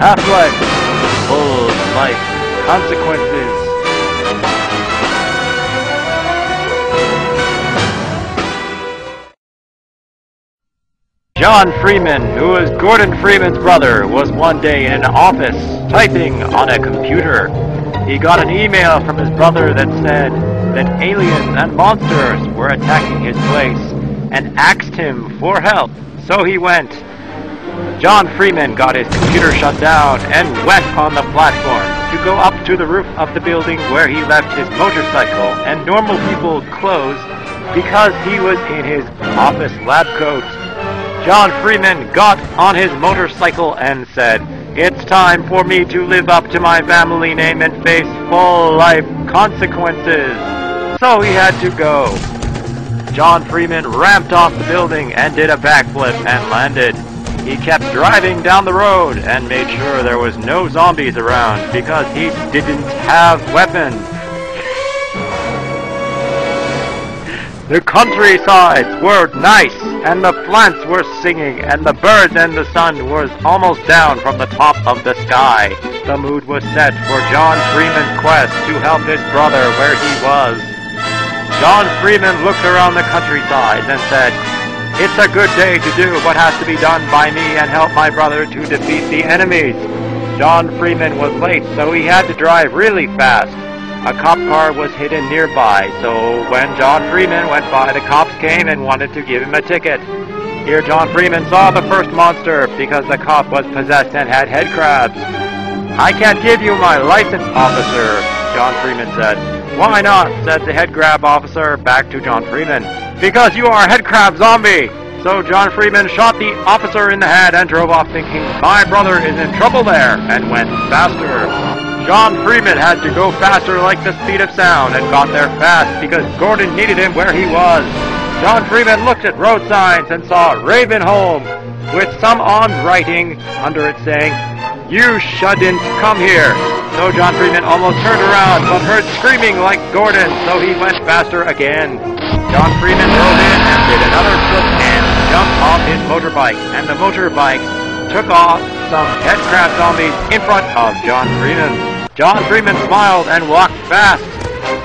Half-Life, full life consequences. John Freeman, who was Gordon Freeman's brother, was one day in an office typing on a computer. He got an email from his brother that said that aliens and monsters were attacking his place and asked him for help. So he went. John Freeman got his computer shut down and went on the platform to go up to the roof of the building where he left his motorcycle and normal people clothes because he was in his office lab coat. John Freeman got on his motorcycle and said, "It's time for me to live up to my family name and face full life consequences." So he had to go. John Freeman ramped off the building and did a backflip and landed. He kept driving down the road and made sure there was no zombies around because he didn't have weapons. The countrysides were nice, and the plants were singing, and the birds and the sun was almost down from the top of the sky. The mood was set for John Freeman's quest to help his brother where he was. John Freeman looked around the countryside and said, "It's a good day to do what has to be done by me and help my brother to defeat the enemies." John Freeman was late, so he had to drive really fast. A cop car was hidden nearby, so when John Freeman went by, the cops came and wanted to give him a ticket. Here John Freeman saw the first monster because the cop was possessed and had head crabs. "I can't give you my license, officer," John Freeman said. "Why not?" said the head crab officer back to John Freeman. "Because you are a head crab zombie." So John Freeman shot the officer in the head and drove off thinking, "My brother is in trouble there," and went faster. John Freeman had to go faster like the speed of sound and got there fast because Gordon needed him where he was. John Freeman looked at road signs and saw Ravenholm with some on writing under it saying, "You shouldn't come here." So John Freeman almost turned around but heard screaming like Gordon, so he went faster again. John Freeman drove in and did another flip and jumped off his motorbike, and the motorbike took off some head crab zombies in front of John Freeman. John Freeman smiled and walked fast.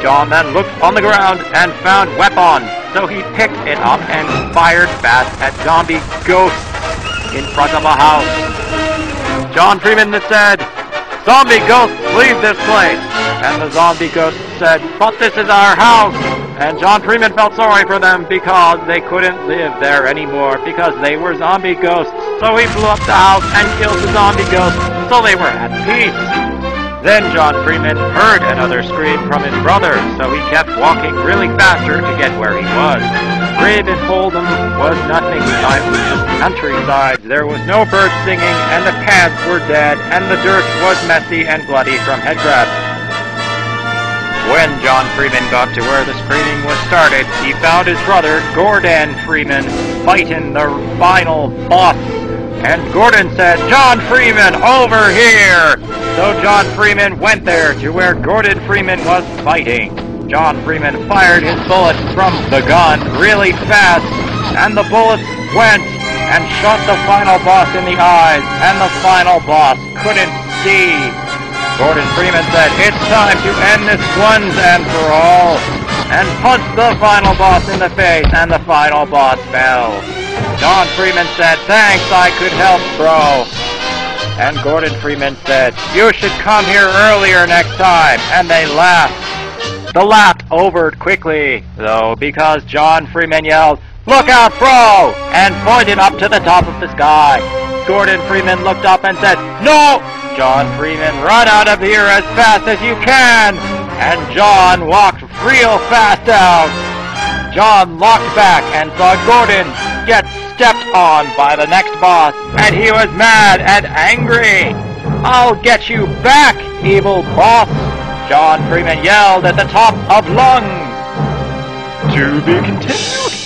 John then looked on the ground and found weapon, so he picked it up and fired fast at zombie ghosts in front of a house. John Freeman said, "Zombie ghosts, leave this place." And the zombie ghosts said, "But this is our house." And John Freeman felt sorry for them because they couldn't live there anymore because they were zombie ghosts. So he blew up the house and killed the zombie ghosts, so they were at peace. Then John Freeman heard another scream from his brother, so he kept walking really faster to get where he was. Ravenholm was nothing like the countryside. There was no birds singing, and the paths were dead, and the dirt was messy and bloody from head crabs. When John Freeman got to where the screaming was started, he found his brother, Gordon Freeman, fighting the final boss. And Gordon said, "John Freeman, over here!" So John Freeman went there to where Gordon Freeman was fighting. John Freeman fired his bullets from the gun really fast, and the bullets went and shot the final boss in the eyes, and the final boss couldn't see. Gordon Freeman said, "It's time to end this once and for all," and punched the final boss in the face, and the final boss fell. John Freeman said, "Thanks, I could help, bro." And Gordon Freeman said, "You should come here earlier next time," and they laughed. The laugh over quickly, though, because John Freeman yelled, "Look out, bro!" and pointed up to the top of the sky. Gordon Freeman looked up and said, "No!" John Freeman, "Run out of here as fast as you can!" And John walked real fast out. John looked back and saw Gordon get stepped on by the next boss, and he was mad and angry. "I'll get you back, evil boss!" John Freeman yelled at the top of lungs. To be continued.